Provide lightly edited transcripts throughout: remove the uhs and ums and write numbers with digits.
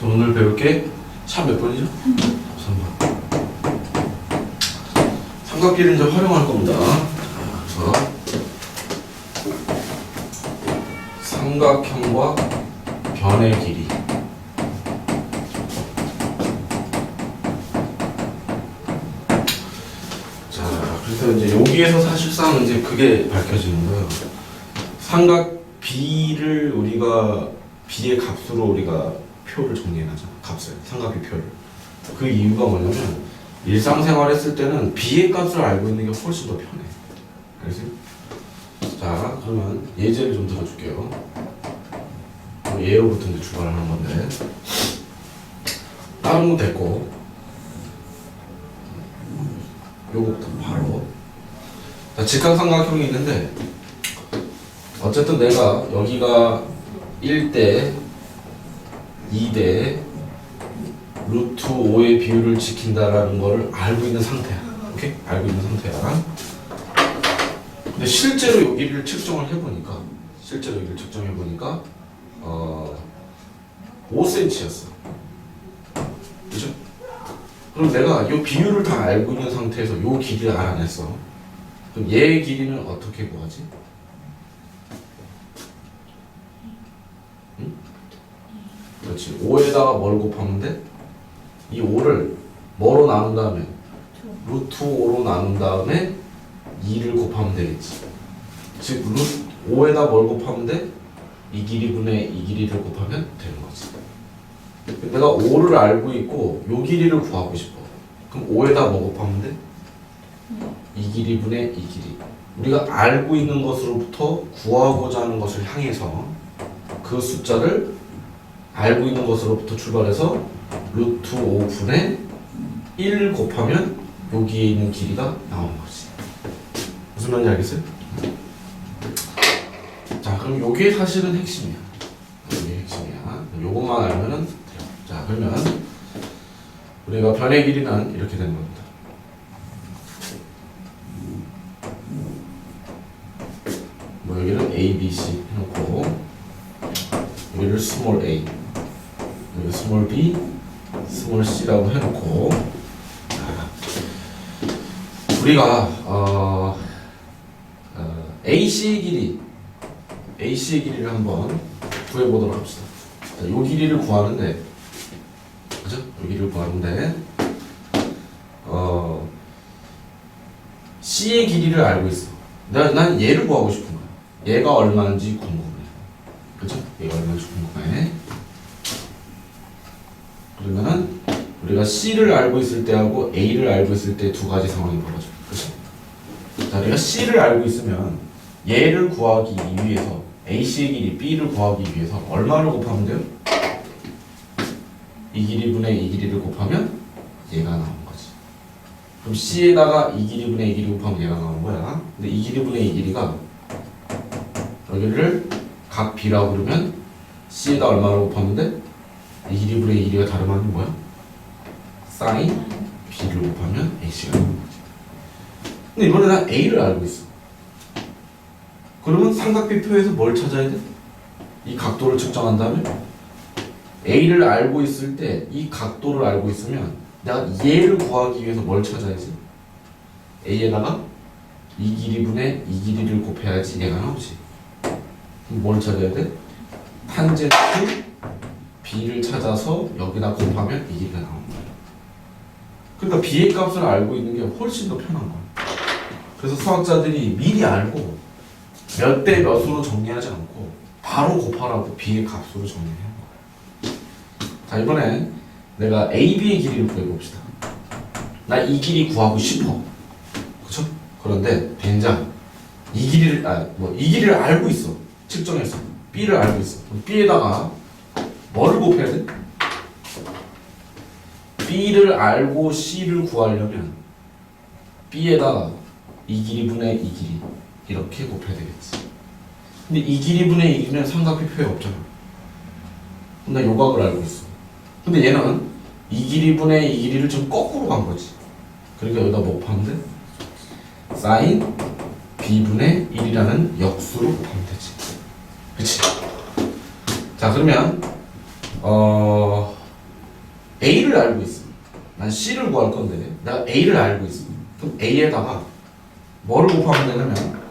오늘 배울 게 차 몇 번이죠? 3번. 삼각기를 이제 활용할 겁니다. 그래서 삼각형과 변의 길이. 자, 그래서 이제 여기에서 사실상 이제 그게 밝혀지는 거예요. 삼각 B를 우리가 B의 값으로 우리가 표를 정리해놨잖아. 값을, 삼각비 표를. 그 이유가 뭐냐면 일상생활 했을 때는 B의 값을 알고 있는 게 훨씬 더 편해. 그래서 자, 그러면 예제를 좀 들어줄게요. 예로부터 이제 출발하는 건데 다른 건 됐고 요거부터 바로 자, 직각삼각형이 있는데 어쨌든 내가 여기가 1대 2대 루트 5의 비율을 지킨다라는 거를 알고 있는 상태야. 오케이? 알고 있는 상태야. 근데 실제로 여기를 측정을 해보니까 5cm였어. 그죠? 그럼 내가 이 비율을 다 알고 있는 상태에서 이 길이를 알아냈어. 그럼 얘의 길이는 어떻게 구하지? 응? 그렇지. 5에다가 뭘 곱하면 돼? 이 5를 뭐로 나눈 다음에? 루트 5로 나눈 다음에 2를 곱하면 되겠지. 즉, 5에다 뭘 곱하면 돼? 이 길이분의 이 길이를 곱하면 되는 거지. 내가 5를 알고 있고 요 길이를 구하고 싶어. 그럼 5에다 뭐 곱하면 돼? 이 길이분의 이 길이. 우리가 알고 있는 것으로부터 구하고자 하는 것을 향해서 그 숫자를 알고 있는 것으로부터 출발해서 루트 5분의 1 곱하면 여기에 있는 길이가 나오는 거지. 무슨 말인지 알겠어요? 자, 그럼 요게 사실은 핵심이야. 요게 핵심이야. 요것만 알면은 돼요. 자, 그러면 우리가 변의 길이는 이렇게 되는 겁니다. 뭐 여기는 A, B, C 해놓고 여기를 스몰 a, 여기 스몰 b, 스몰 c라고 해놓고 우리가 AC의 길이를 한번 구해보도록 합시다. 자, 요 길이를 구하는데, 그죠? 요 길이를 구하는데, C의 길이를 알고 있어. 난 얘를 구하고 싶은 거야. 얘가 얼마인지 궁금해. 그죠? 얘가 얼마인지 궁금해. 그러면은, 우리가 C를 알고 있을 때하고 A를 알고 있을 때 두 가지 상황이 벌어져. 그죠? 자, 우리가 C를 알고 있으면, 얘를 구하기 위해서 AC의 길이 B를 구하기 위해서 얼마를 곱하면 돼요? 이 길이분의 이 길이를 곱하면 얘가 나오는 거지. 그럼 C에다가 이 길이분의 이 길이 곱하면 얘가 나오는 거야. 근데 이 길이분의 이 길이가 여기를 각 B라고 그러면 C에다 얼마를 곱하면 돼? 이 길이분의 이 길이가 다름 아닌 뭐야? 사인 B를 곱하면 AC가 나오는 거지. 근데 이번에 난 A를 알고 있어. 그러면 삼각비표에서 뭘 찾아야 돼? 이 각도를 측정한 다음에 A를 알고 있을 때 이 각도를 알고 있으면 내가 얘를 구하기 위해서 뭘 찾아야지? A에다가 이 길이분의 이 길이를 곱해야지 얘가 나오지. 그럼 뭘 찾아야 돼? 탄젠트 B를 찾아서 여기다 곱하면 이 길이가 나오는 거야. 그러니까 B의 값을 알고 있는 게 훨씬 더 편한 거야. 그래서 수학자들이 미리 알고 몇 대 몇으로 정리하지 않고 바로 곱하라고 B의 값으로 정리해요. 자, 이번엔 내가 AB의 길이를 구해봅시다. 나 이 길이 구하고 싶어. 그쵸? 그런데 된장 이 길이를 이 길이를 알고 있어. 측정했어. B를 알고 있어. 그럼 B에다가 뭐를 곱해야 돼? B를 알고 C를 구하려면 B에다가 이 길이분의 이 길이 이렇게 곱해야 되겠지. 근데 이 길이분의 이 길이는 삼각비표에 없잖아. 근데 요각을 알고 있어. 근데 얘는 이 길이분의 이 길이를 좀 거꾸로 간 거지. 그러니까 여기다 뭐 곱하면 돼? 사인 B분의 1이라는 역수로 곱하면 되지. 그치? 자, 그러면 A를 알고 있어. 난 C를 구할 건데 내가 A를 알고 있어. 그럼 A에다가 뭐를 곱하면 되냐면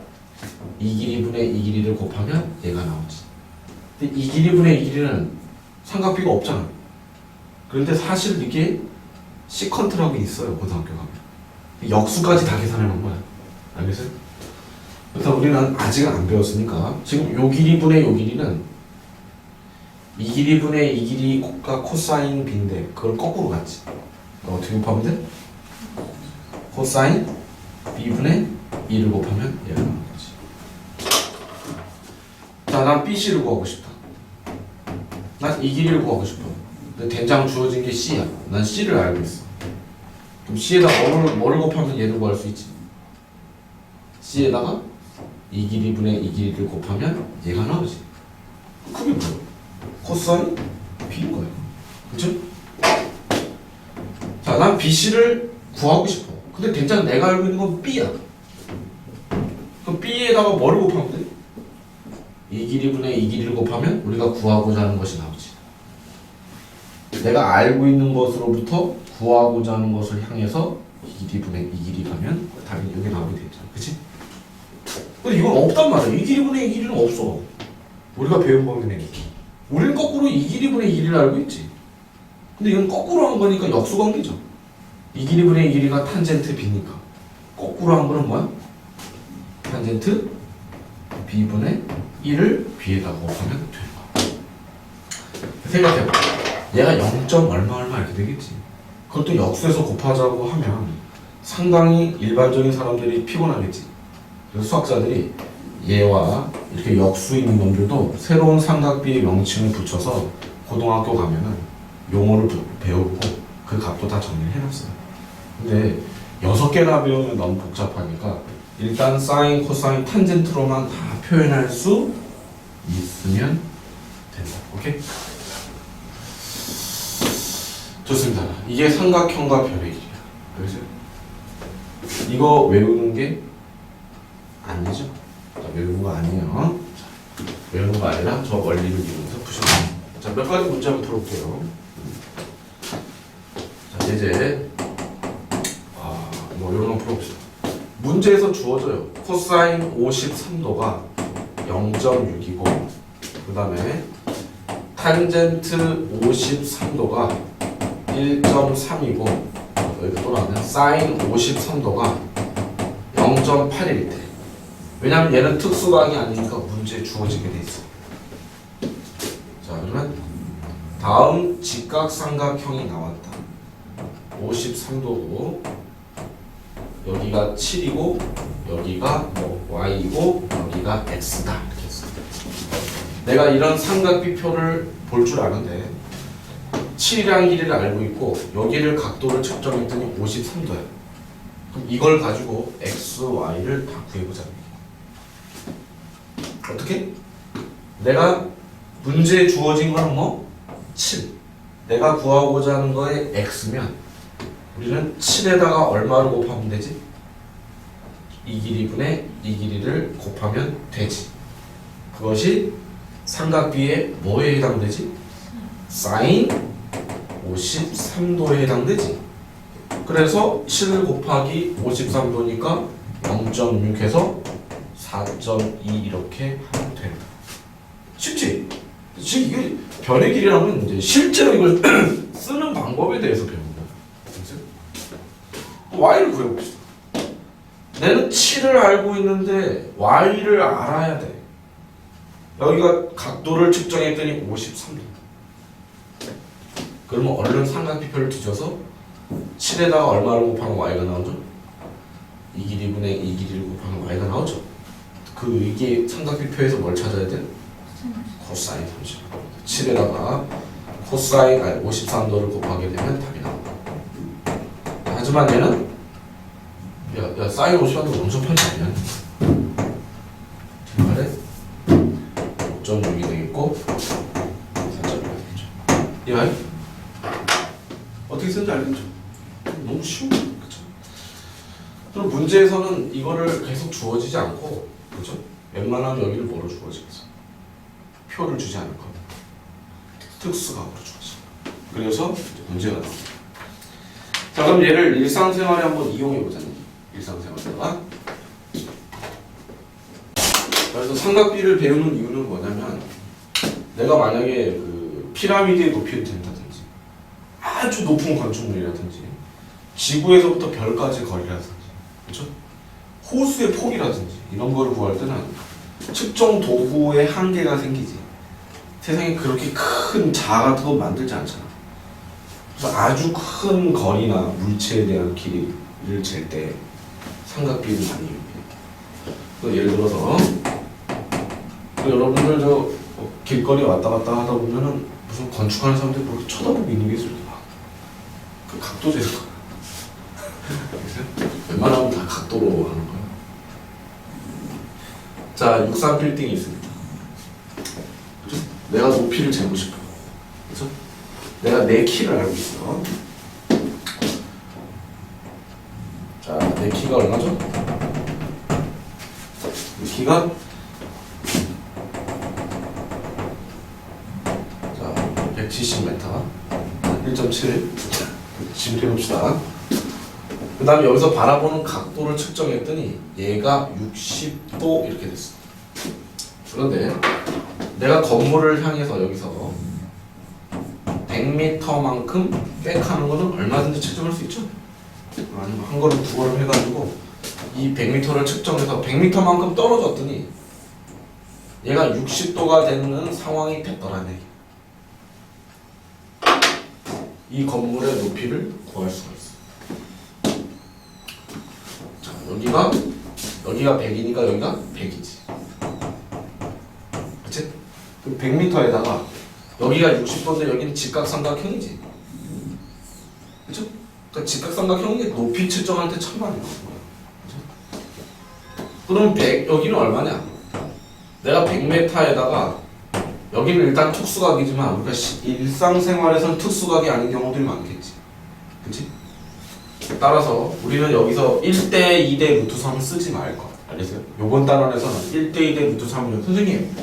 이 길이분의 이 길이를 곱하면 얘가 나오지. 근데 이 길이분의 이 길이는 삼각비가 없잖아. 그런데 사실 이게 시컨트라고 있어요. 고등학교 가면 역수까지 다 계산해 놓은 거야. 알겠어요? 그래서 우리는 아직은 안 배웠으니까 지금 요 길이분의 요 길이는 이 길이분의 이 길이가 코사인 B인데 그걸 거꾸로 갔지. 어떻게 곱하면 돼? 코사인 B분의 2를 곱하면 얘가 나오는 거지. 자, 난 BC를 구하고 싶다. 난 이 길이를 구하고 싶어. 근데 된장 주어진 게 C야. 난 C를 알고 있어. 그럼 C에다 뭐를 곱하면 얘를 구할 수 있지? C에다가 이 길이분의 이 길이를 곱하면 얘가 나오지. 그게 뭐야? 코사인 B인 거야. 그쵸? 자, 난 BC를 구하고 싶어. 근데 된장 내가 알고 있는 건 B야. 그럼 B에다가 뭐를 곱하면 돼? 이 길이분의 이 길이를 곱하면 우리가 구하고자 하는 것이 나오지. 내가 알고 있는 것으로부터 구하고자 하는 것을 향해서 이 길이분의 이 길이 가면 당연히 여기 나오게 되죠. 그치? 근데 이건 없단 말이야. 이 길이분의 이 길이는 없어. 우리가 배운 거는 내기. 우리는 거꾸로 이 길이분의 이 길이를 알고 있지. 근데 이건 거꾸로 한 거니까 역수관계죠. 이 길이분의 이 길이가 탄젠트 B니까 거꾸로 한 거는 뭐야? 탄젠트 B분의 1을 B에다가 곱하면 되는 거야. 생각해봐. 얘가 0. 얼마 이렇게 되겠지. 그것도 역수에서 곱하자고 하면 상당히 일반적인 사람들이 피곤하겠지. 그래서 수학자들이 얘와 이렇게 역수 있는 놈들도 새로운 삼각비의 명칭을 붙여서 고등학교 가면은 용어를 배우고 그 값도 다 정리를 해놨어요. 근데 6개나 배우면 너무 복잡하니까 일단 사인, 코사인, 탄젠트로만 다 표현할 수 있으면 된다. 오케이? 좋습니다. 이게 삼각형과 별의 길이야. 알겠어요? 이거 외우는 게 아니죠? 외우는 거 아니에요. 자, 외우는 거 아니라 저 원리를 이용해서 푸시면 돼요. 자, 몇 가지 문제 한번 풀어볼게요. 자, 이제 뭐 이런 거 풀어봅시다. 문제에서 주어져요. 코사인 53도가 0.6이고 그 다음에 탄젠트 53도가 1.3이고 여기 또 나오네. 사인 53도가 0.8일 때. 왜냐면 얘는 특수각이 아니니까 문제에 주어지게 돼 있어. 자, 그러면 다음 직각삼각형이 나왔다. 53도고 여기가 7이고 여기가 뭐 y이고 여기가 x다 이렇게 했어. 내가 이런 삼각비표를 볼 줄 아는데 7이라는 길이를 알고 있고 여기를 각도를 측정했더니 53도야. 그럼 이걸 가지고 x, y를 다 구해보자. 어떻게? 내가 문제에 주어진 건 뭐? 7. 내가 구하고자 하는 거에 x면 우리는 7에다가 얼마를 곱하면 되지? 이 길이분의 이 길이를 곱하면 되지. 그것이 삼각비의 뭐에 해당되지? 사인 53도에 해당되지. 그래서 7 곱하기 53도니까 0.6 해서 4.2 이렇게 하면 된다. 쉽지? 지금 이게 변의 길이라면 이제 실제로 이걸 쓰는 방법에 대해서 배우는 거야. y를 구해봅시다. 내는 7을 알고 있는데 y를 알아야 돼. 여기가 각도를 측정했더니 53도. 그러면 얼른 삼각비표를 뒤져서 7에다가 얼마를 곱하면 y가 나오죠? 이 길이분의 이 길이를 곱하면 y가 나오죠. 그 이게 삼각비표에서 뭘 찾아야 돼? 코사인 30. 7에다가 코사인 53도를 곱하게 되면 답이 나온다. 하지만 얘는 야 사인 53도 엄청 편이 아니야. 정말에 5.6이 되겠고 4.6이 되겠죠. 야 어떻게 쓰는지 알겠죠? 너무 쉬운 거죠. 그렇죠? 그럼 문제에서는 이거를 계속 주어지지 않고 그렇죠? 웬만하면 여기를 뭐로 주어지겠어? 표를 주지 않을 겁니다. 특수각으로 주어져. 그래서 이제 문제가 나옵니다. 자, 그럼 얘를 일상생활에 한번 이용해보자. 일상생활에다가. 그래서 삼각비를 배우는 이유는 뭐냐면, 내가 만약에 그 피라미드의 높이를 잰다든지, 아주 높은 건축물이라든지, 지구에서부터 별까지 거리라든지, 그렇죠? 호수의 폭이라든지 이런 거를 구할 때는 측정 도구의 한계가 생기지. 세상에 그렇게 큰 자아 같은 거 만들지 않잖아. 그래서 아주 큰 거리나 물체에 대한 길이를 잴 때 삼각비를 많이 이용해. 예를 들어서 여러분들 저 길거리 왔다 갔다 하다 보면은 무슨 건축하는 사람들이 뭐 쳐다보고 있는 게 있을 거야. 그 각도 재서 웬만하면 다 각도로 하는 거야. 자, 63 빌딩이 있습니다. 그죠? 내가 높이를 재고 싶어. 그죠? 내가 내 키를 알고 있어. 자, 내 키가 얼마죠? 내 키가 자, 170m 1.7 지금 해봅시다. 그 다음에 여기서 바라보는 각도를 측정했더니 얘가 60도 이렇게 됐어. 그런데 내가 건물을 향해서 여기서 100m만큼 백하는 거는 얼마든지 측정할 수 있죠. 아니면 한 걸음 두 걸음 해가지고 이 100m를 측정해서 100m만큼 떨어졌더니 얘가 60도가 되는 상황이 됐더라는 얘기. 이 건물의 높이를 구할 수가 있어. 자, 여기가 100이니까 여기가 100이지. 그치? 그 100m에다가 여기가 60도인데 여기는 직각삼각형이지. 그쵸? 그러니까 직각삼각형이 높이 측정할 때 천만이 나오는 거야. 그쵸? 그럼 100, 여기는 얼마냐? 내가 100m에다가 여기는 일단 특수각이지만 우리가 일상생활에서는 특수각이 아닌 경우들이 많겠지. 그치? 따라서 우리는 여기서 1대 2대 루트 3을 쓰지 말 것. 알겠어요? 요번 단원에서는 1대 2대 루트 3을 선생님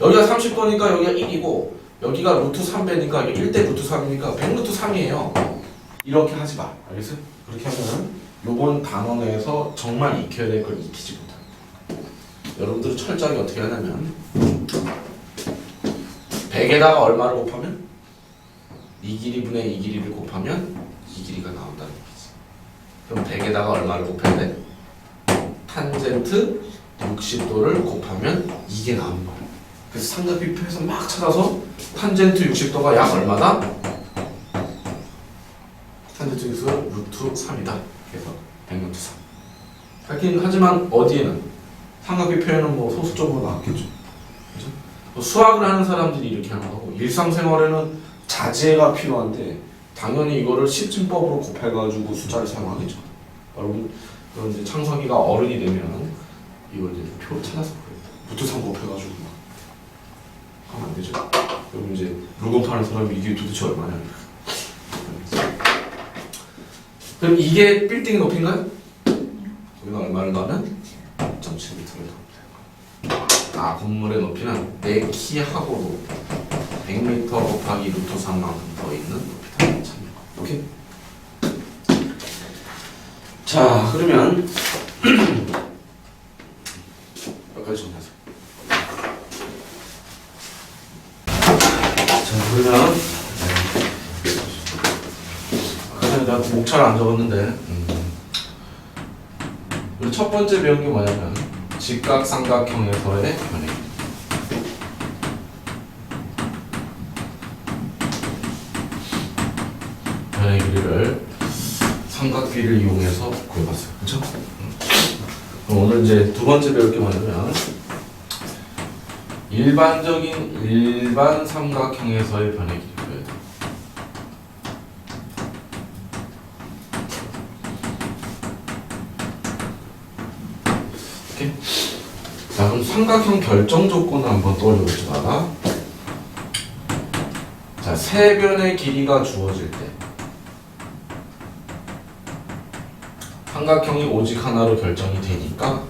여기가 30도니까 여기가 1이고 여기가 루트 3배니까 1대 루트 3이니까 100 루트 3이에요. 이렇게 하지 마. 알겠어요? 그렇게 하면은 요번 단원에서 정말 익혀야 될 걸 익히지 못합니다. 여러분들은 철저하게 어떻게 하냐면 100에다가 얼마를 곱하면? 이 길이분의 이 길이를 곱하면 이 길이가 나온다는 얘기지. 그럼 100에다가 얼마를 곱해야 돼? 탄젠트 60도를 곱하면 이게 나오는 거야. 그래서 삼각비표에서 막 찾아서 탄젠트 60도가 약 얼마다? 탄젠트 60도 루트 3이다. 그래서 100 루트 3. 하긴 하지만 어디에는 삼각비표에는 뭐 소수적으로 나왔겠죠. 그죠? 뭐 수학을 하는 사람들이 이렇게 하는 거고 일상생활에는 자제가 필요한데 당연히 이거를 십진법으로 곱해가지고 숫자를 사용하겠죠. 여러분 그런 이제 창석이가 어른이 되면 이걸 이제 표를 찾아서 그래요. 루트 3 곱해가지고 막 하면 안 되죠. 그럼 이제 물건 파는 사람이 이게 도대체 얼마냐. 그럼 이게 빌딩 높이인가요? 여기가 얼마를 넣으면 1.7m를 넣으면 돼요. 아, 건물의 높이는 내 키하고도 100m 곱하기 루트 3만큼 더 있는 높이다. 참. 오케이. 자, 그러면 여기까지 정리하세요. 자, 그러면 아까 전에 내가 목차를 안 적었는데 우리 첫 번째 배운 게 뭐냐면 직각삼각형에서의 변형. 변의 길이를 삼각비를 이용해서 구해봤어요. 그렇죠? 그럼 오늘 이제 두 번째 배울 게 뭐냐면 일반적인 일반 삼각형에서의 변의 길이 구해야 돼. 오케이? 자, 그럼 삼각형 결정 조건을 한번 떠올려봅시다. 자, 세 변의 길이가 주어질 때 삼각형이 오직 하나로 결정이 되니까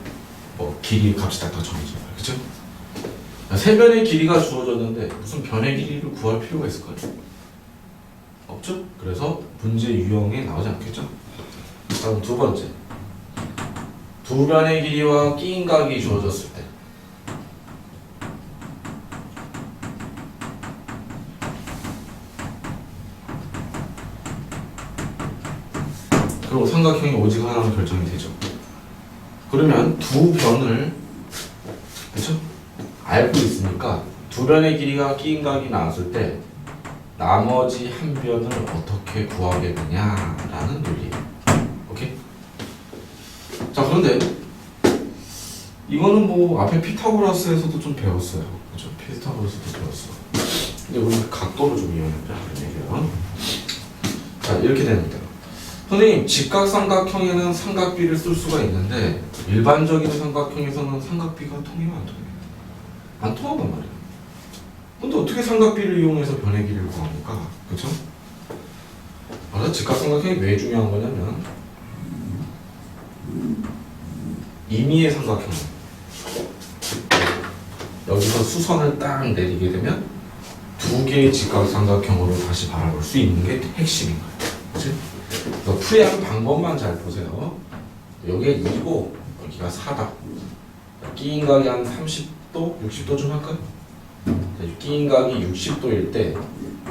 뭐 길이 값이 딱 정해져요. 그렇죠? 세 변의 길이가 주어졌는데 무슨 변의 길이를 구할 필요가 있을까요? 없죠? 그래서 문제 유형에 나오지 않겠죠? 다음 두 번째. 두 변의 길이와 끼인각이 주어졌을 때 그리고 삼각형이 오직 하나로 결정이 되죠. 그러면 두 변을 그렇죠? 알고 있으니까 두 변의 길이가 끼인각이 나왔을 때 나머지 한 변을 어떻게 구하겠느냐라는 논리예요. 오케이? 자, 그런데 이거는 뭐 앞에 피타고라스에서도 좀 배웠어요. 그렇죠? 피타고라스도 배웠어. 근데 우리 각도를 좀 이용해보자. 그런 얘기예요. 자, 이렇게 됩니다. 선생님, 직각삼각형에는 삼각비를 쓸 수가 있는데 일반적인 삼각형에서는 삼각비가 통해요, 안 통해요? 안 통한단 말이에요. 근데 어떻게 삼각비를 이용해서 변의 길이를 구합니까? 그쵸? 맞아, 직각삼각형이 왜 중요한 거냐면 임의의 삼각형 여기서 수선을 딱 내리게 되면 두 개의 직각삼각형으로 다시 바라볼 수 있는 게 핵심인 거예요. 그치? 그래서 풀이하는 방법만 잘 보세요. 여기에 2고 여기가 4다. 끼인각이 한 30도, 60도쯤 할까요? 끼인각이 60도일 때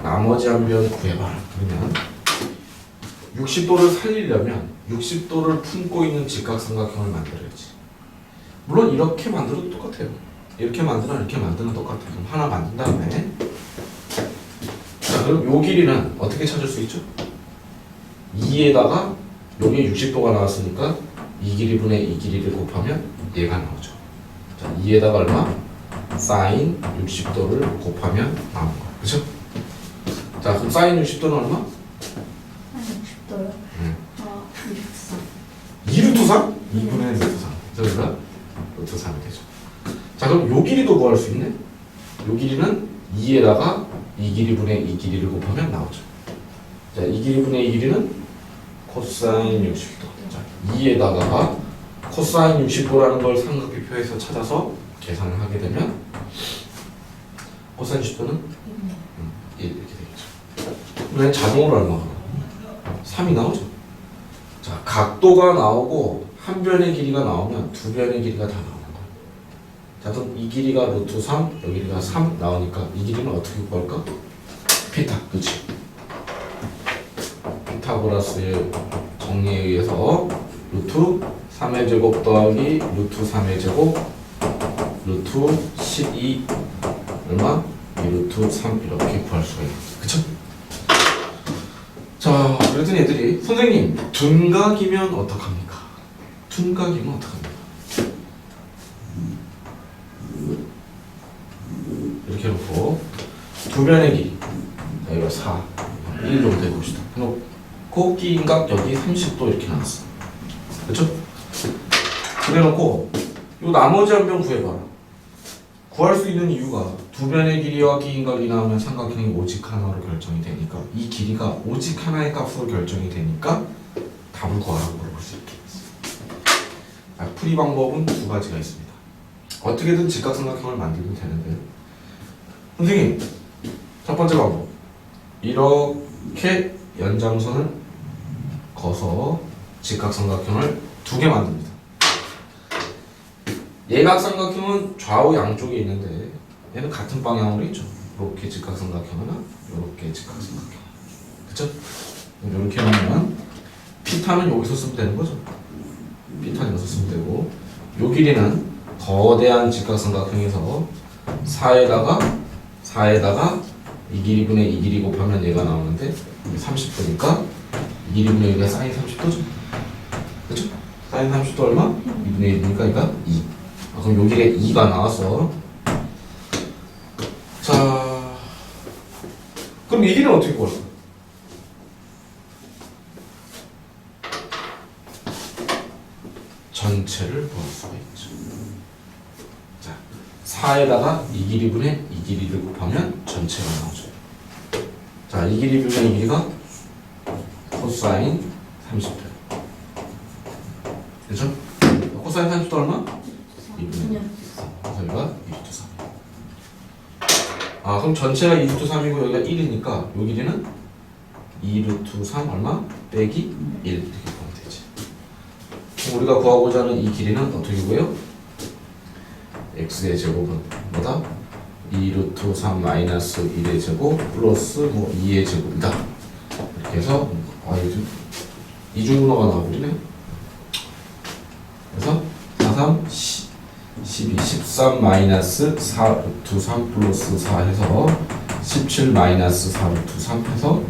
나머지 한 변 구해봐라. 그러면 60도를 살리려면 60도를 품고 있는 직각삼각형을 만들어야지. 물론 이렇게 만들어도 똑같아요. 이렇게 만들면 이렇게 만드는 똑같아요. 그럼 하나 만든 다음에 자, 그럼 요 길이는 어떻게 찾을 수 있죠? 2에다가 여기 60도가 나왔으니까 이 길이분의 이 길이를 곱하면 얘가 나오죠. 자, 2에다가 얼마? 사인 60도를 곱하면 나오는 거야. 그쵸? 자, 그럼 사인 60도는 얼마? 60도요? 응. 2루트 3. 2루트 3? 2분의 루트 3. 그래서 루트 3이 되죠. 자, 그럼 요 길이도 구할 수 있네? 요 길이는 2에다가 이 길이분의 이 길이를 곱하면 나오죠. 자, 이 길이분의 이 길이는 코사인 60도. 자, 2에다가 코사인 60도라는 걸 삼각비표에서 찾아서 계산을 하게 되면 코사인 60도는 1 이렇게 되겠죠. 그러면 자동으로 얼마가 나와요? 3이 나오죠. 자, 각도가 나오고 한 변의 길이가 나오면 두 변의 길이가 다 나오는 거예요. 자, 그럼 이 길이가 루트 3, 여기 길이가 3 나오니까 이 길이는 어떻게 구할까? 피타, 그렇지? 피타고라스의 정리에 의해서 루트 3의 제곱 더하기 루트 3의 제곱 루트 12 얼마? 2 루트 3 이렇게 구할 수가 있어요. 그쵸? 자, 그랬더니 애들이 선생님 둔각이면 어떡합니까? 둔각이면 어떡합니까? 이렇게 해놓고 두 변의 길이 여기가 4 1 정도 해봅시다. 해놓고 끼인각 여기 30도 이렇게 나왔어. 그쵸? 그래놓고 요 나머지 한 변 구해봐라. 구할 수 있는 이유가 두 변의 길이와 끼인각이 나오면 삼각형이 오직 하나로 결정이 되니까 이 길이가 오직 하나의 값으로 결정이 되니까 답을 구하라고 물어볼 수 있겠어요. 풀이 방법은 두 가지가 있습니다. 어떻게든 직각삼각형을 만들면 되는데 선생님 첫 번째 방법 이렇게 연장선을 거서 직각삼각형을 두 개 만듭니다. 예각삼각형은 좌우 양쪽에 있는데 얘는 같은 방향으로 있죠. 이렇게 직각삼각형 하나, 이렇게 직각삼각형. 그쵸? 이렇게 하면 피타는 여기서 쓰면 되는 거죠. 피타는 여기서 쓰면 되고 요 길이는 거대한 직각삼각형에서 4에다가 이 길이분의 이 길이 곱하면 얘가 나오는데 30도니까 이 길이분의 여기가 사인 30도죠. 그쵸? 사인 30도 얼마? 2분의 1이니까 그러니까 2. 그럼 요 길에 2가 나왔어. 자, 그럼 이 길이는 어떻게 구할까? 전체를 구할 수가 있죠. 자, 4에다가 이 길이분의 이 길이를 곱하면 전체가 나오죠. 자, 이 길이분의 이 길이가 코사인 30도. 그렇죠? 코사인 30도 얼마? 2분의 3. 여기가 2루트 3. 아, 그럼 전체가 2루트 3이고 여기가 1이니까 요 길이는 2 루트 3 얼마? 빼기 1 이렇게 보면 되지. 그럼 우리가 구하고자 하는 이 길이는 어떻게 구해요? x의 제곱은 뭐다? 2 루트 3 마이너스 1의 제곱 플러스 뭐 2의 제곱이다. 이렇게 해서 요즘 이중분호가 나와버리네. 그래서 4, 3, 12, 13 마이너스 4 루트 3 플러스 4 해서 17 마이너스 4 루트 3 해서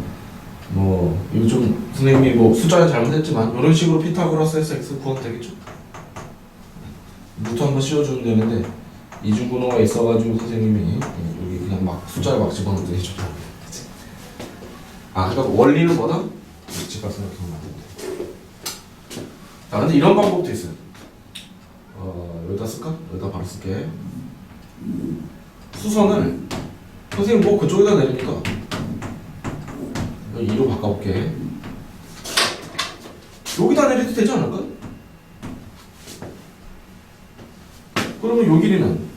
뭐 요즘 선생님이 뭐 숫자는 잘못했지만 이런 식으로 피타고라스에서 x 구하면 되겠죠. 루트 한번 씌워주면 되는데 이중분호가 있어가지고 선생님이 여기 그냥 막 숫자를 막 집어넣는데 해줘야 돼. 그러니까 원리는 뭐다? 직각 생각하면 안 된다. 자, 근데 이런 방법도 있어요. 여기다 쓸까? 여기다 바로 쓸게. 수선을 선생님 뭐 그쪽에다 내리니까 2로 바꿔볼게. 여기다 내려도 되지 않을까? 그러면 요 길이는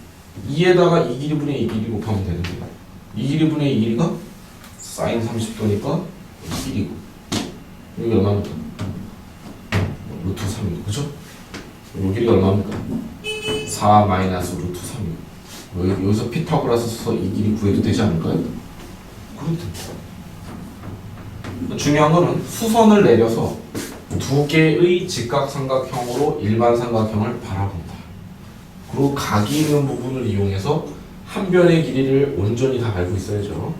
2에다가 이 길이 분의 이 길이 곱하면 되는 거야. 이 길이 분의 이 길이가 사인 30도니까 이 길이고 여기 얼마입니까? 루트 3이고 그죠? 요 길이가 얼마입니까? 4 마이너스 루트 3이고 여기서 피타고라스 써서 이 길이 구해도 되지 않을까요? 그렇다. 중요한 거는 수선을 내려서 두 개의 직각삼각형으로 일반 삼각형을 바라본다. 그리고 각이 있는 부분을 이용해서 한 변의 길이를 온전히 다 알고 있어야죠.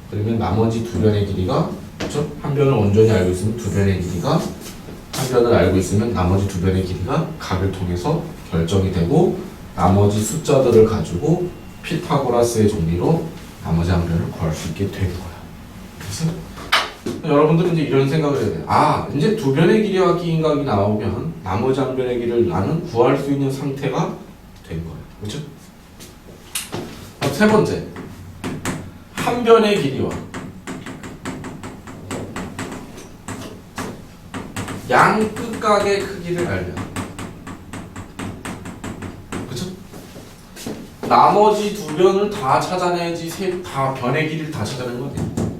그러면 나머지 두 변의 길이가 그렇죠? 한 변을 온전히 알고 있으면 두 변의 길이가 한 변을 알고 있으면 나머지 두 변의 길이가 각을 통해서 결정이 되고 나머지 숫자들을 가지고 피타고라스의 정리로 나머지 한 변을 구할 수 있게 되는 거야. 그래서 여러분들은 이제 이런 생각을 해야 돼요. 이제 두 변의 길이와 기인각이 나오면 나머지 한 변의 길이를 나는 구할 수 있는 상태가 된 거예요. 그렇죠? 세 번째, 한 변의 길이와 양 끝각의 크기를 알면, 그렇죠? 나머지 두 변을 다 찾아내야지 다 변의 길이를 다 찾아내는 건 아니에요.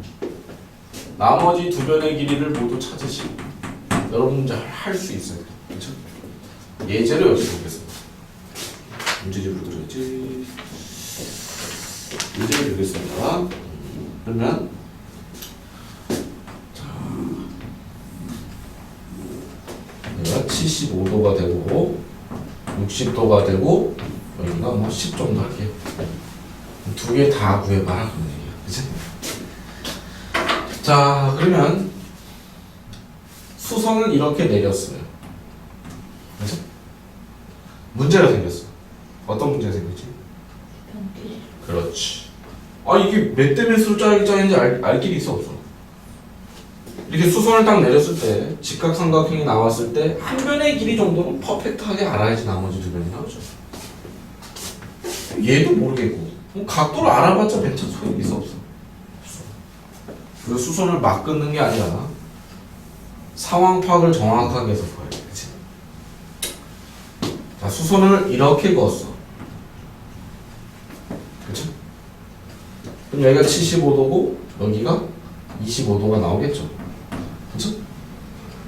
나머지 두 변의 길이를 모두 찾으시고 여러분 이제 할 수 있어요. 그렇죠? 예제를 여기 보겠습니다. 문제집으로 들어야지. 예제를 드리겠습니다. 그러면 자, 여기가 75도가 되고 60도가 되고 여기가 뭐 10 정도 할게요. 두 개 다 구해봐라 그런 얘기야. 그치? 자, 그러면 수선을 이렇게 내렸어요. 그래서 문제가 생겼어. 어떤 문제가 생겼지? 변기. 그렇지. 이게 몇 대 몇으로 짜야지 알 길이 있어 없어? 이렇게 수선을 딱 내렸을 때 직각삼각형이 나왔을 때 한 변의 길이 정도는 퍼펙트하게 알아야지 나머지 두 변이 나오죠. 얘도 모르겠고 각도를 알아봤자 벤처 소용이 있어 없어? 그 수선을 막 끊는 게 아니라 상황 파악을 정확하게 해서 보여야 돼. 그치? 자, 수선을 이렇게 그었어. 그쵸? 그럼 여기가 75도고 여기가 25도가 나오겠죠. 그쵸?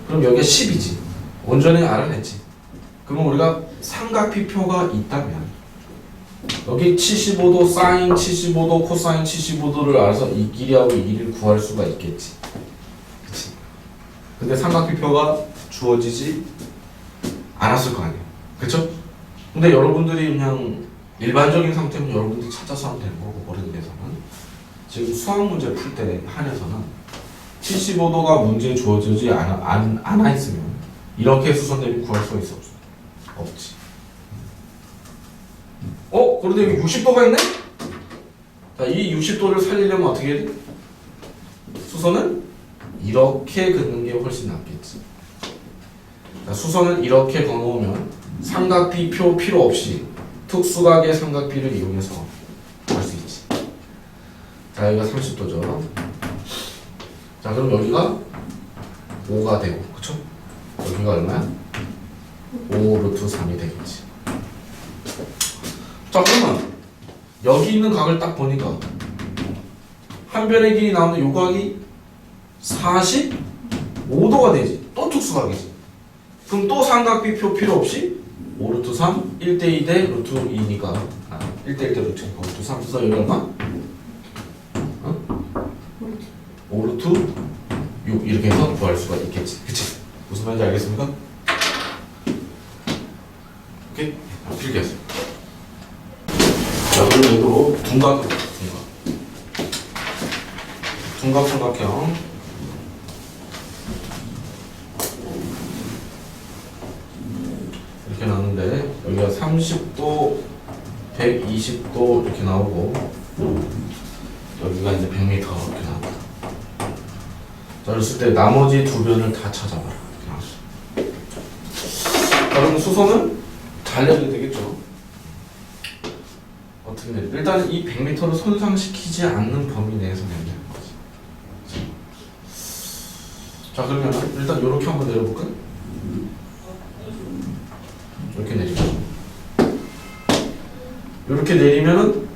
그럼 여기가 10이지. 온전히 알아냈지. 그럼 우리가 삼각비표가 있다면 여기 75도 사인 75도 코사인 75도를 알아서 이 길이하고 이 길이를 구할 수가 있겠지. 그치? 근데 삼각비표가 주어지지 않았을 거 아니에요. 그쵸? 근데 여러분들이 그냥 일반적인 상태면 여러분들이 찾아서 하면 되는 거고 모르는 데서는 지금 수학 문제 풀 때 한에서는 75도가 문제에 주어지지 않아 있으면 이렇게 수선되면 구할 수가 있어 없어? 없지. 그런데 여기 60도가 있네? 자, 이 60도를 살리려면 어떻게 해야 돼? 수선을 이렇게 긋는 게 훨씬 낫겠지. 자, 수선을 이렇게 그어놓으면 삼각비표 필요 없이 특수각의 삼각비를 이용해서 할 수 있지. 자, 여기가 30도죠. 자, 그럼 여기가 5가 되고, 그쵸? 여기가 얼마야? 5 루트 3이 되겠지. 자, 그러면 여기 있는 각을 딱 보니까 한 변의 길이 나오는데 요 각이 45도가 되지. 또 특수각이지. 그럼 또 삼각비표 필요 없이 5 루트 3 1대2 대 루트 2니까 1대1 대 루트 2니까 루트 3 써서 여기 얼마? 5 루트 6 이렇게 해서 구할 수가 있겠지. 그치? 무슨 말인지 알겠습니까? 오케이? 필기하세요. 자, 그럼 얘도 둔각삼각형 이렇게 나오는데 여기가 30도, 120도 이렇게 나오고 여기가 이제 100m 이렇게 나옵니다. 자, 그랬을 때 나머지 두 변을 다 찾아봐라. 이렇게 나왔어. 자, 그럼 수선은 잘 내려야 되겠죠. 어떻게 내려? 일단 이 100m를 손상시키지 않는 범위 내에서 내려야 거지. 자, 그러면 일단 이렇게 한번 내려볼까? 이렇게 내리죠. 이렇게 내리면은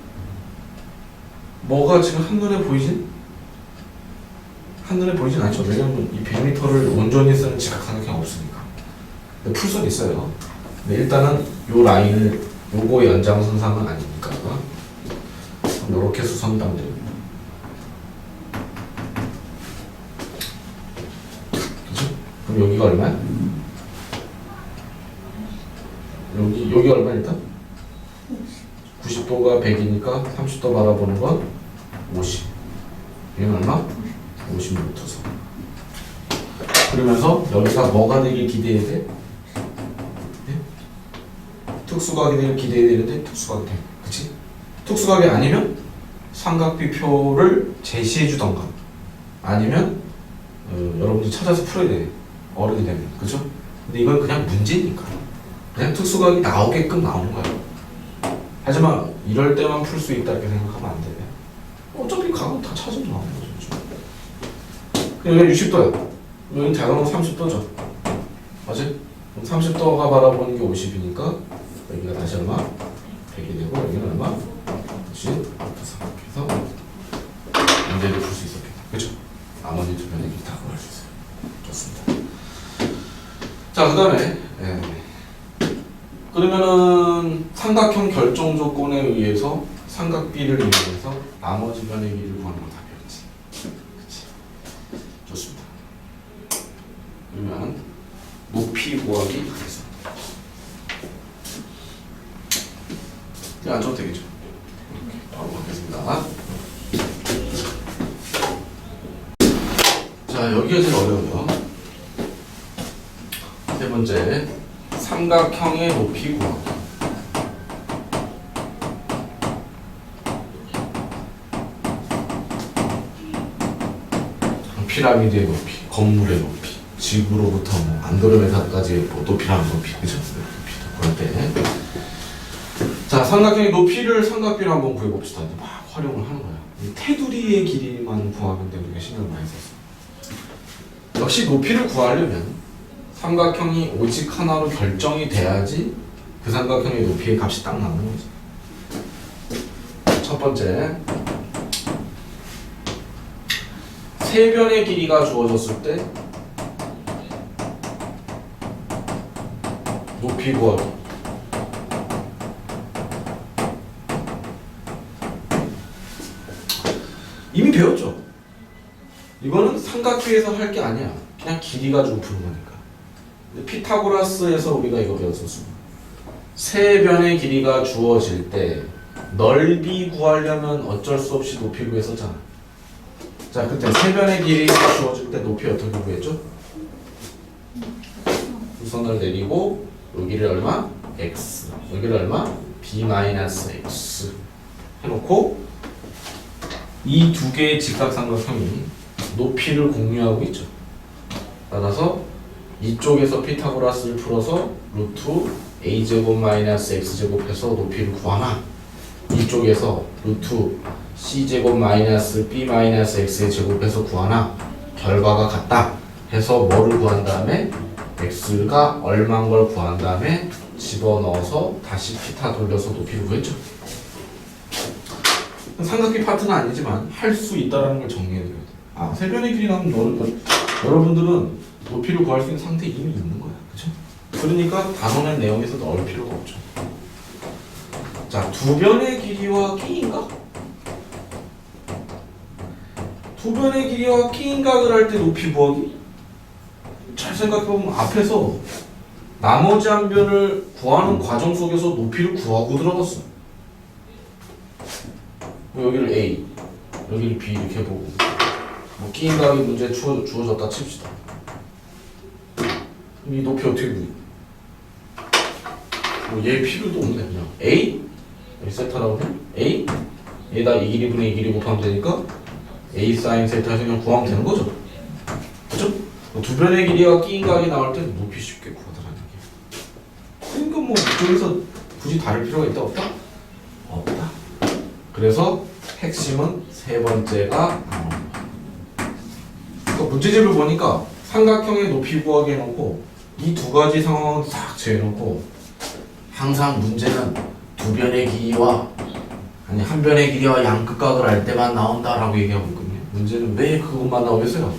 뭐가 지금 한눈에 보이진? 한눈에 보이진 않죠. 왜냐면 이 100m를 온전히 쓰는 직각삼각형이 없으니까. 근데 풀선 있어요. 근데 일단은 요 라인을 요거 연장선상은 아니니까 이렇게 수선을 따면 됩니다. 그죠? 그럼 여기가 얼마야? 여기 얼마 일단? 90도가 100이니까 30도 바라보는 건 50. 얘는 얼마? 50루트 3. 그러면서 여기가 뭐가 되길 기대해야 돼? 네? 특수각이 되길 기대해야 되는데 특수각이 돼. 그치? 특수각이 아니면 삼각비표를 제시해 주던가 아니면 여러분들이 찾아서 풀어야 돼. 어른이 되면. 그죠? 근데 이건 그냥 문제니까. 그냥 특수각이 나오게끔 나오는 거야. 하지만 이럴 때만 풀 수 있다 이렇게 생각하면 안 돼. 어차피 각은 다 찾으면 나오는 거죠. 여기 60도야. 여기 작은 건 30도죠. 맞지? 그럼 30도가 바라보는 게 50이니까 여기가 다시 얼마? 100이 되고 여기는 얼마? 90. 이렇게 해서 문제를 풀 수 있었겠다. 그렇죠? 나머지 두 변의 다 구할 수 있어요. 좋습니다. 자, 그 다음에 그러면은 삼각형 결정 조건에 의해서 삼각비를 이용해서 나머지 변의 길이를 구하는 걸 다 배웠지. 그치? 좋습니다. 그러면 높이 구하기 하겠습니다. 안 줘도 되겠죠? 이렇게 바로 가겠습니다. 자, 여기가 제일 어려워요. 세 번째, 삼각형의 높이 구하기. 피라미드의 높이, 건물의 높이, 지구로부터 뭐 안드로메다까지 뭐 높이라는 높이, 그죠? 높이도 구할 때. 자, 삼각형의 높이를 삼각비로 한번 구해봅시다. 이제 막 활용을 하는 거야. 테두리의 길이만 구하면 되는데 우리가 신경 많이 썼어. 역시 높이를 구하려면 삼각형이 오직 하나로 결정이 돼야지 그 삼각형의 높이의 값이 딱 나오는 거지. 첫 번째, 세 변의 길이가 주어졌을 때 높이 구하기. 이미 배웠죠? 이거는 삼각비에서 할 게 아니야. 그냥 길이 가지고 푸는 거니까. 근데 피타고라스에서 우리가 이거 배웠었어. 세 변의 길이가 주어질 때 넓이 구하려면 어쩔 수 없이 높이 구했었잖아. 자, 그때 세 변의 길이가 주어질 때 높이 어떻게 구했죠? 수선을 내리고 여기를 얼마? x. 여기를 얼마? b-x 해놓고 이 두 개의 직각삼각형이 높이를 공유하고 있죠. 따라서 이쪽에서 피타고라스를 풀어서 루트 a제곱 마이너스 x제곱해서 높이를 구하나 이쪽에서 루트 c제곱 마이너스 b 마이너스 x의 제곱해서 구하나 결과가 같다 해서 뭐를 구한 다음에 x가 얼마인 걸 구한 다음에 집어넣어서 다시 피타 돌려서 높이를 구했죠. 삼각비 파트는 아니지만 할 수 있다는 걸 정리해드려야 돼. 세 변의 길이 나오면 여러분들은 높이를 구할 수 있는 상태에 이미 있는 거야. 그쵸? 그러니까 단원의 내용에서 넣을 필요가 없죠. 자, 두 변의 길이와 끼인각? 두 변의 길이와 끼인각을 할 때 높이 구하기? 잘 생각해보면 앞에서 나머지 한 변을 구하는 과정 속에서 높이를 구하고 들어갔어. 여기를 A, 여기를 B 이렇게 해보고 끼인각이 문제 주어졌다 칩시다. 이 높이 어떻게 구해? 얘 필요도 없네. 그냥 A 여기 세타라고 해. A 얘다 이 길이분의 이 길이 곱하면 되니까 A 사인 세타에서 그냥 구하면 되는 거죠. 그죠? 두 변의 길이와 끼인각이 나올 때 높이 쉽게 구하더라는 얘기예요. 그러니까 뭐 이쪽에서 굳이 다를 필요가 있다 없다? 없다. 그래서 핵심은 세 번째가 나오는 거야. 그러니까 문제집을 보니까 삼각형의 높이 구하기 해놓고 이 두 가지 상황은 싹 제해놓고 항상 문제는 두 변의 길이와 아니 한 변의 길이와 양끝각을 알 때만 나온다라고 얘기하고 있거든요. 문제는 왜 그것만 나오겠어요?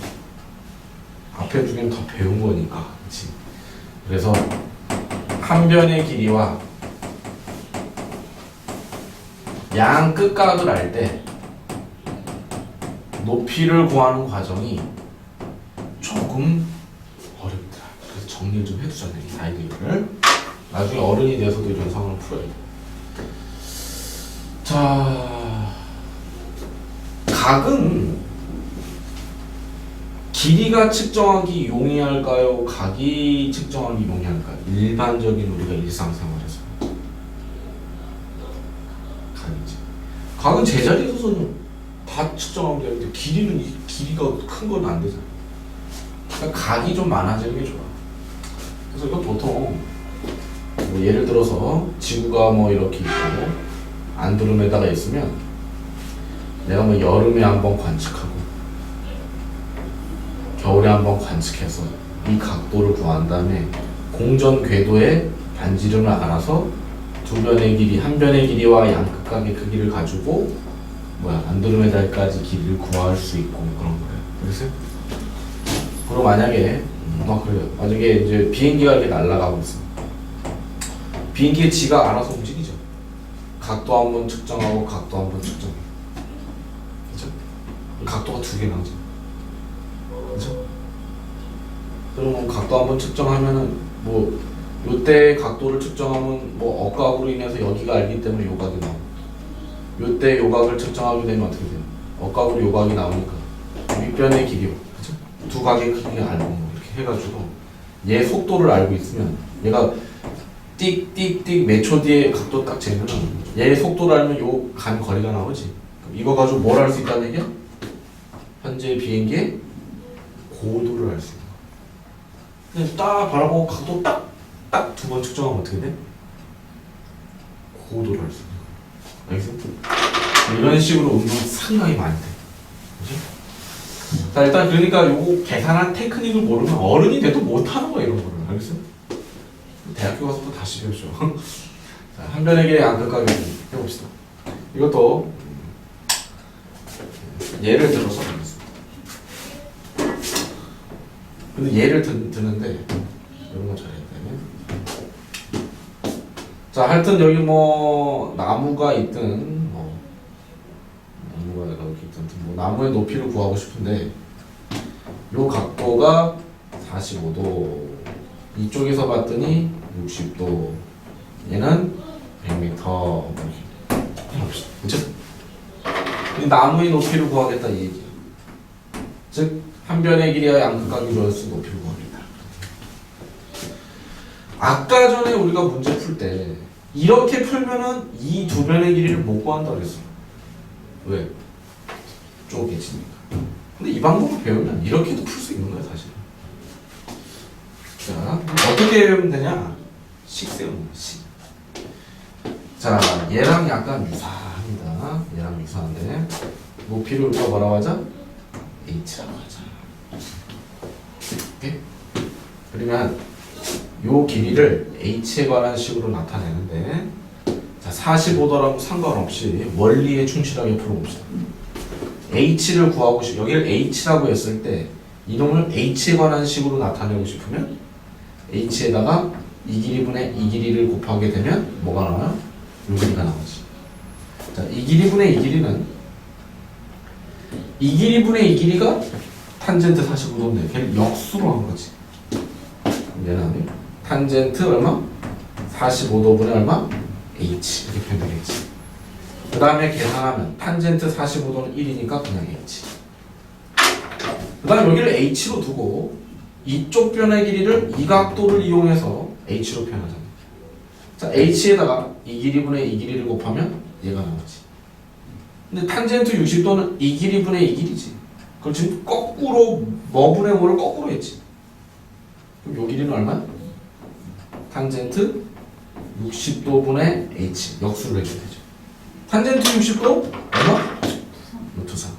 앞에 두 개는 다 배운 거니까. 그치? 그래서 한 변의 길이와 양끝각을 알 때 높이를 구하는 과정이 조금 어렵다. 그래서 정리를 좀 해두자네, 이 아이디어를. 나중에 어른이 돼서도 이런 상황을 풀어야 돼. 자, 각은 길이가 측정하기 용이할까요? 각이 측정하기 용이할까요? 일반적인 우리가 일상생활에서 각이지. 각은 제자리에서는 다 측정하면 되는데 길이가 큰 건 안 되잖아. 그러니까 각이 좀 많아지는 게 좋아. 그래서 이거 보통 뭐 예를 들어서 지구가 뭐 이렇게 있고 안드로메다가 있으면 내가 뭐 여름에 한번 관측하고 겨울에 한번 관측해서 이 각도를 구한 다음에 공전 궤도의 반지름을 알아서 두 변의 길이, 한 변의 길이와 양끝각의 크기를 가지고 안드로메다까지 길이를 구할 수 있고 그런 거예요. 그래서 그리고 만약에 그래요. 만약에 이제 비행기가 이렇게 날아가고 있어. 비행기의 지가 알아서 움직이죠. 각도 한번 측정하고 각도 한번 측정해. 그죠? 각도가 두 개 나오죠. 그죠? 그러면 각도 한번 측정하면은 뭐 요때 각도를 측정하면 뭐 억각으로 인해서 여기가 알기 때문에 요각이 나오고 요때 요각을 측정하게 되면 어떻게 돼요? 억각으로 요각이 나오니까 윗변의 길이요. 그죠? 두 각의 크기를 알고 뭐 이렇게 해가지고 얘 속도를 알고 있으면 얘가 띡띡띡 몇 초 뒤에 각도 딱 재면은 얘 속도를 알면 요 간 거리가 나오지. 그럼 이거 가지고 뭘 알 수 있다는 얘기야? 현재 비행기의 고도를 알 수 있는 거야. 그냥 딱 바라보고 각도 딱 두 번 측정하면 어떻게 돼? 고도를 알 수 있는 거야. 알겠어? 이런 식으로 운동 상당히 많이 돼. 그치? 자, 일단 그러니까 요거 계산한 테크닉을 모르면 어른이 돼도 못하는 거야, 이런 거를. 알겠어? 대학교 가서 또 다시 배우죠. 자, 한 변의 길이 양끝각을 해봅시다. 이것도 예를 들어서 하겠습니다. 근데 예를 드는데 이런 거 잘해야 돼. 자, 하여튼 여기 뭐 나무가 있든 나무가 이렇게 있든 뭐 나무의 높이를 구하고 싶은데 요 각도가 45도, 이쪽에서 봤더니 60도, 얘는 100m 이렇게 해봅시다. 그쵸? 이 나무의 높이를 구하겠다 이 얘기야. 즉 한 변의 길이와 양끝각이 이루어서 높이를 구합니다. 아까 전에 우리가 문제 풀 때 이렇게 풀면은 이 두 변의 길이를 못 구한다 그랬어. 왜? 쪼개지니까. 근데 이 방법을 배우면 이렇게도 풀 수 있는 거야 사실. 자, 어떻게 배우면 되냐? 식 세우는 거야, 식. 자, 얘랑 약간 유사합니다. 얘랑 유사한데 높이를 우리가 뭐라고 하자? h라고 하자. 오케이? 그러면 요 길이를 h에 관한 식으로 나타내는데 자, 45도라고 상관없이 원리에 충실하게 풀어봅시다. h를 구하고 싶 여기를 h라고 했을 때 이놈을 h에 관한 식으로 나타내고 싶으면 h에다가 이 길이분의 이 길이를 곱하게 되면 뭐가 나와요? 이 길이가 나오지. 자, 이 길이분의 이 길이는 이 길이분의 이 길이가 탄젠트 45도인데 걔를 역수로 한 거지. 얘는 탄젠트 얼마? 45도분의 얼마? h 이렇게 표현되겠지. 그 다음에 계산하면 탄젠트 45도는 1이니까 그냥 h. 그 다음에 여기를 h로 두고 이쪽 변의 길이를 이 각도를 이용해서 h로 표현하잖아. 자, h에다가 이 길이분의 이 길이를 곱하면 얘가 나오지. 근데 탄젠트 60도는 이 길이분의 이 길이지. 그걸 지금 거꾸로 뭐분의 뭐를 거꾸로 했지. 그럼 요 길이는 얼마? 탄젠트 60도분의 h 역수를 해줘야 되죠. 탄젠트 60도 얼마? 루트 3.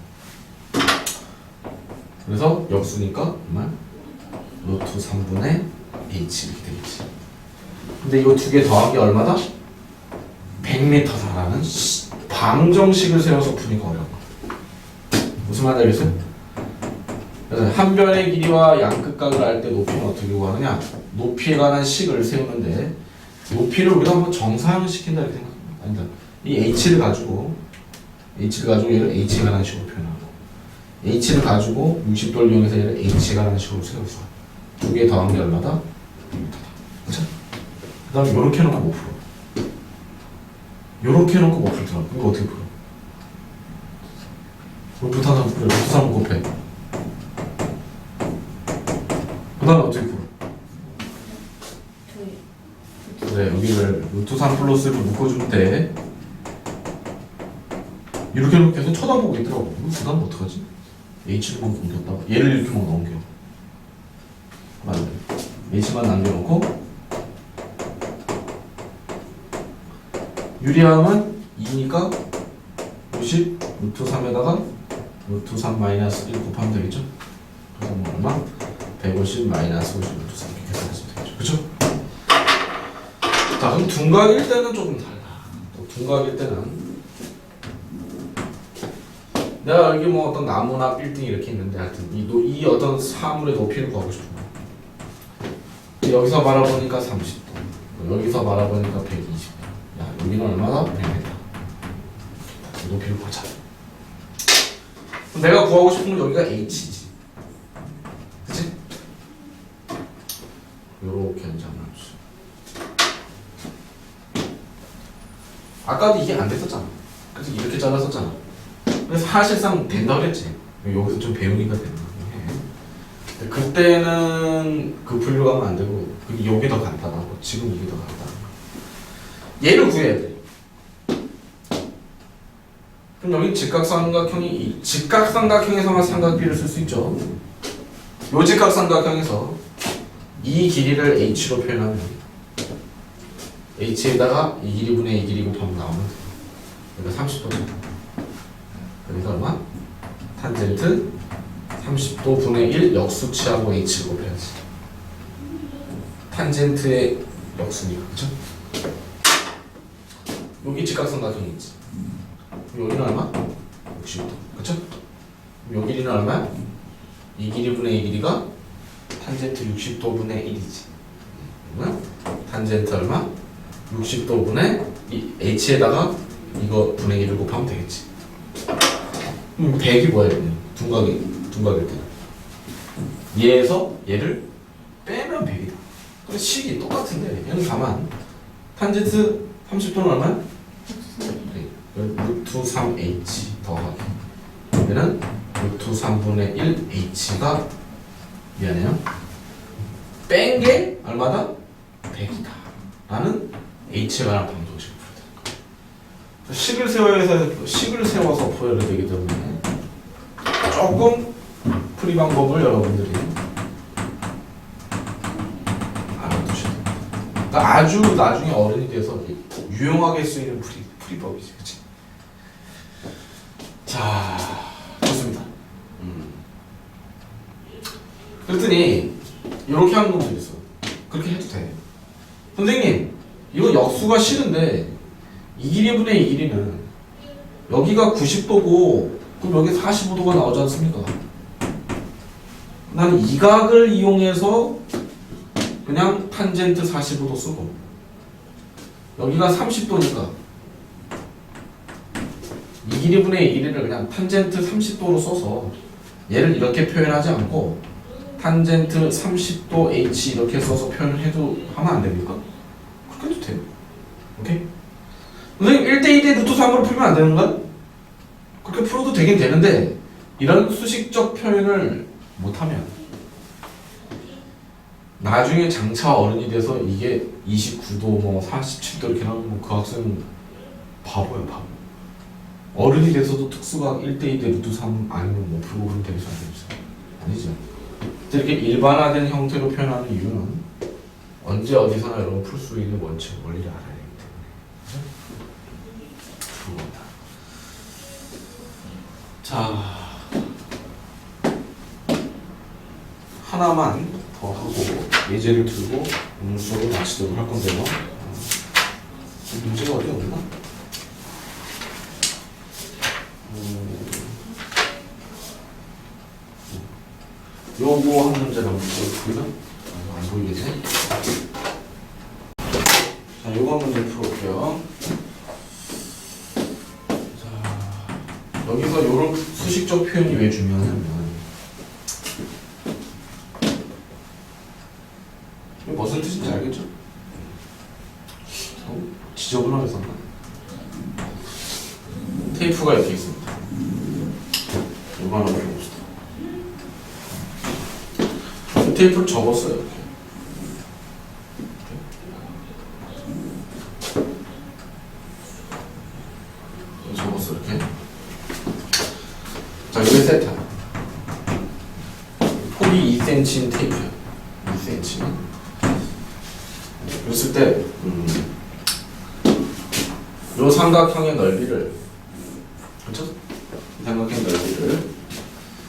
그래서 역수니까 얼마? 루트 3분의 h 이렇게 되겠지. 근데 이거 두 개 더한 게 얼마다? 100m다라는 방정식을 세워서 푸니까 어려워. 무슨 말인지 알겠어요? 그래서 한 변의 길이와 양끝각을 알 때 높이는 어떻게 구하느냐? 높이에 관한 식을 세우는데 높이를 우리가 한번 정사하면 시킨다 이렇게 생각합니다. 아니다. 이 h를 가지고 얘를 h에 관한 식으로 표현하고 h를 가지고 60도를 이용해서 얘를 h에 관한 식으로 세워서 두 개 더한 게 얼마다? 1m다. 그쵸? 그 다음에 요렇게 해놓고 못 풀어. 요렇게 해놓고 못 풀더라. 이거 어떻게 풀어? 루트 3 풀어. 루트 3 곱해. 그 다음에 어떻게 풀어? 네, 여기를 루트 3 플러스를 묶어줄 때 이렇게 해놓고 계속 쳐다보고 있더라고. 그 다음 어떡하지? h를 막 옮겼다가 얘를 이렇게 막 넘겨. 맞아요. h만 남겨놓고 유리함은 2니까 50 루트 3에다가 루트 3 마이너스 1 곱하면 되겠죠? 그래서 뭐 얼마? 150 마이너스 50 루트 3 이렇게 계산하시면 되겠죠? 그쵸? 자, 그럼 둔각일 때는 조금 달라. 또 둔각일 때는 내가 여기 뭐 어떤 나무나 빌딩 이렇게 있는데 하여튼 이 어떤 사물의 높이를 구하고 싶은 거야. 여기서 바라보니까 30도, 여기서 바라보니까 120도. 야, 여기는 얼마나? 100m. 높이를 보자. 내가 구하고 싶은 건 여기가 h지. 그치? 요렇게 한 장을 주세요. 아까도 이게 안 됐었잖아. 그래서 이렇게 잘랐었잖아. 그래서 사실상 된다고 그랬지. 여기서 좀 배우니까 된다. 근데 그때는 그 분류가 하면 안 되고 여기 더 간단하고 지금 이게 더 간단하고 얘를 구해야 돼. 그럼 여기 직각삼각형이 직각삼각형에서만 삼각비를 쓸 수 있죠. 요 직각삼각형에서 이 길이를 h로 표현하면 h에다가 이 길이분의 이 길이 곱하면 나오면 돼. 여기가 30도잖아. 여기가 얼마? 탄젠트 30도 분의 1 역수치하고 h를 곱해야지. 탄젠트의 역수니까, 그쵸? 여기 직각삼각형이 있지. 여기는 얼마? 60도, 그쵸? 요 길이는 얼마야? 이 길이분의 이 길이가 탄젠트 60도 분의 1이지. 그러면 탄젠트 얼마? 60도 분의 이 h에다가 이거 분의 1을 곱하면 되겠지. 100이 뭐야? 둔각일 때는 얘에서 얘를 빼면 100이다. 그래 식이 똑같은데 얘는 가만 탄젠트 30도는 얼마야? 루트 3h 더하기 얘는 루트 3분의 1h가 미안해요. 뺀 게 얼마다? 100이다 라는 h에 관한 방정식을 풀어야 되는 거야. 식을 세워서 풀어야 되기 때문에 조금 풀이 방법을 여러분들이 알아두셔야 됩니다. 그러니까 아주 나중에 어른이 돼서 유용하게 쓰이는 풀이법이지, 그치? 자, 좋습니다. 그랬더니 이렇게 하는 놈들이 있어. 그렇게 해도 돼. 선생님, 이거 역수가 싫은데 이 길이분의 이 길이는 여기가 90도고 그럼 여기 45도가 나오지 않습니까? 나는 이 각을 이용해서 그냥 탄젠트 45도 쓰고 여기가 30도니까 이 길이 분의 이 길이를 그냥 탄젠트 30도로 써서 얘를 이렇게 표현하지 않고 탄젠트 30도 h 이렇게 써서 표현을 해도 하면 안 됩니까? 그렇게 해도 돼요. 오케이? 선생님 1대2대 루트 3으로 풀면 안 되는 거야? 그렇게 풀어도 되긴 되는데 이런 수식적 표현을 못하면 나중에 장차 어른이 돼서 이게 29도 뭐 47도 이렇게 나오면 뭐 그 학생은 바보야 바보. 어른이 돼서도 특수각 1대2대 루트 3 아니면 못 풀고 그럼 되겠어 안 되겠어? 아니죠. 이렇게 일반화된 형태로 표현하는 이유는 언제 어디서나 여러분 풀 수 있는 원칙 원리를 알아야 되기 때문에. 그겁니다. 자, 하나만 더 하고 예제를 들고 오늘 수업을 마치도록 할 건데요. 문제가 어디 없나? 요거 한 문제를 한번 보여줄까요? 안 보이겠지? 자, 요거 한 문제 풀어볼게요. 자, 여기서 요런 수식적 표현이 왜 중요하냐면 이게 무슨 뜻인지 알겠죠? 지저분하게 썼나? 테이프가 이렇게 있습니다. 요거 하나 풀어봅시다. 테이프를 접었어요. 이렇게. 접었어 이렇게. 자, 이게 세타. 폭이 2cm인 테이프야. 2cm. 그랬을 때, 요 삼각형의 넓이를, 그렇죠? 이 삼각형의 넓이를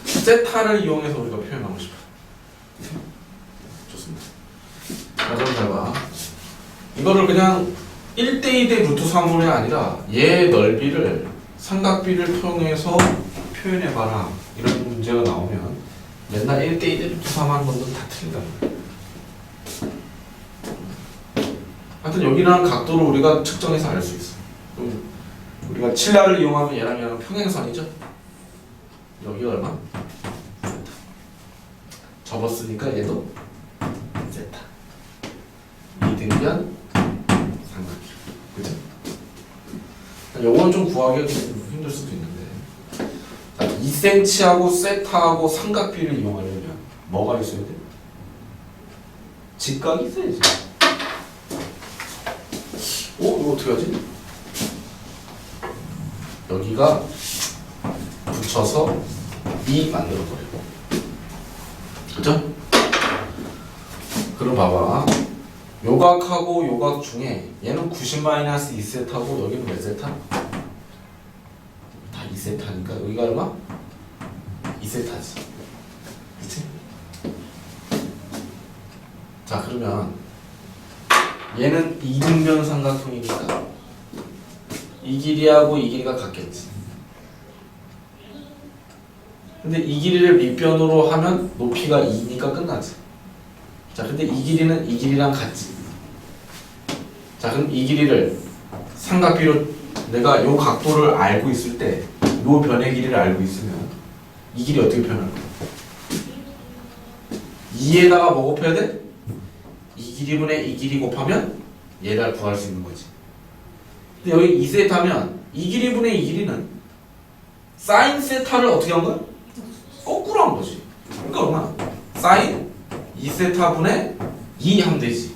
세타를 이용해서 우리가 표현하고 싶어요. 좋습니다. 자, 그럼 잘 봐. 이거를 그냥 1대2대 루트 3으로 아니라 얘의 넓이를 삼각비를 통해서 표현해봐라. 이런 문제가 나오면 맨날 1대2대 루트 3 하는 건들 다 틀린다는 거예요. 하여튼 여기랑 각도를 우리가 측정해서 알 수 있어. 우리가 칠라를 이용하면 얘랑 평행선이죠? 여기가 얼마? 접었으니까 얘도 세타. 이등변 삼각형. 그죠? 요건 좀 구하기가 좀 힘들 수도 있는데. 자, 2cm하고 세타하고 삼각비를 이용하려면 뭐가 있어야 돼? 직각이 있어야지. 이거 어떻게 하지? 여기가 붙여서 2 만들어버려. 그죠? 그럼 봐봐. 요각하고 요각 중에 얘는 90-2세타고 여기는 몇 세타? 다 2세타니까 여기가 얼마? 2세타지. 그치? 자, 그러면 얘는 이등변 삼각형이니까 이 길이하고 이 길이가 같겠지. 근데 이 길이를 밑변으로 하면 높이가 2니까 끝나지. 자, 근데 이 길이는 이 길이랑 같지. 자, 그럼 이 길이를 삼각비로 내가 요 각도를 알고 있을 때 요 변의 길이를 알고 있으면 이 길이 어떻게 표현할 거야? 2에다가 뭐 곱해야 돼? 이 길이분의 이 길이 곱하면 얘를 구할 수 있는 거지. 근데 여기 2세타면 이 길이분의 이 길이는 사인 세타를 어떻게 한 거야? 거꾸로 한 거지. 그러니까 얼마나? 사인 2세타분의 2 하면 되지.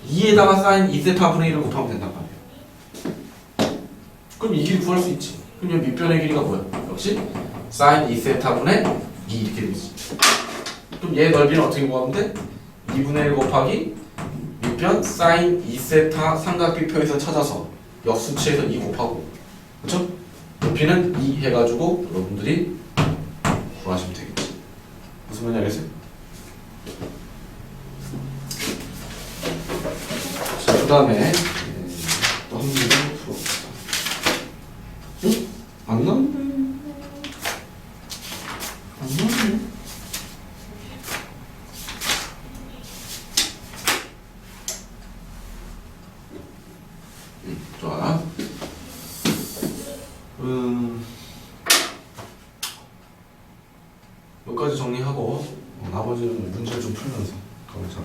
2에다가 사인 2세타분의 1을 곱하면 된단 말이야. 그럼 이 길이 구할 수 있지. 그럼 이 밑변의 길이가 뭐야? 역시 사인 2세타분의 2 이렇게 되지. 그럼 얘 넓이는 어떻게 구하면 돼? 2분의 1 곱하기 밑변 사인 2세타 삼각비표에서 찾아서 역수치에서 2 곱하고, 그쵸? 높이는 2 해가지고 여러분들이 구하시면 되겠지. 무슨 말인지 알겠어요? 자, 그 다음에 또 한 문제 풀어봅시다. 응? 안 나오네. 좋아. 여기까지 정리하고 나머지는 문제를 좀 풀면서 가보자.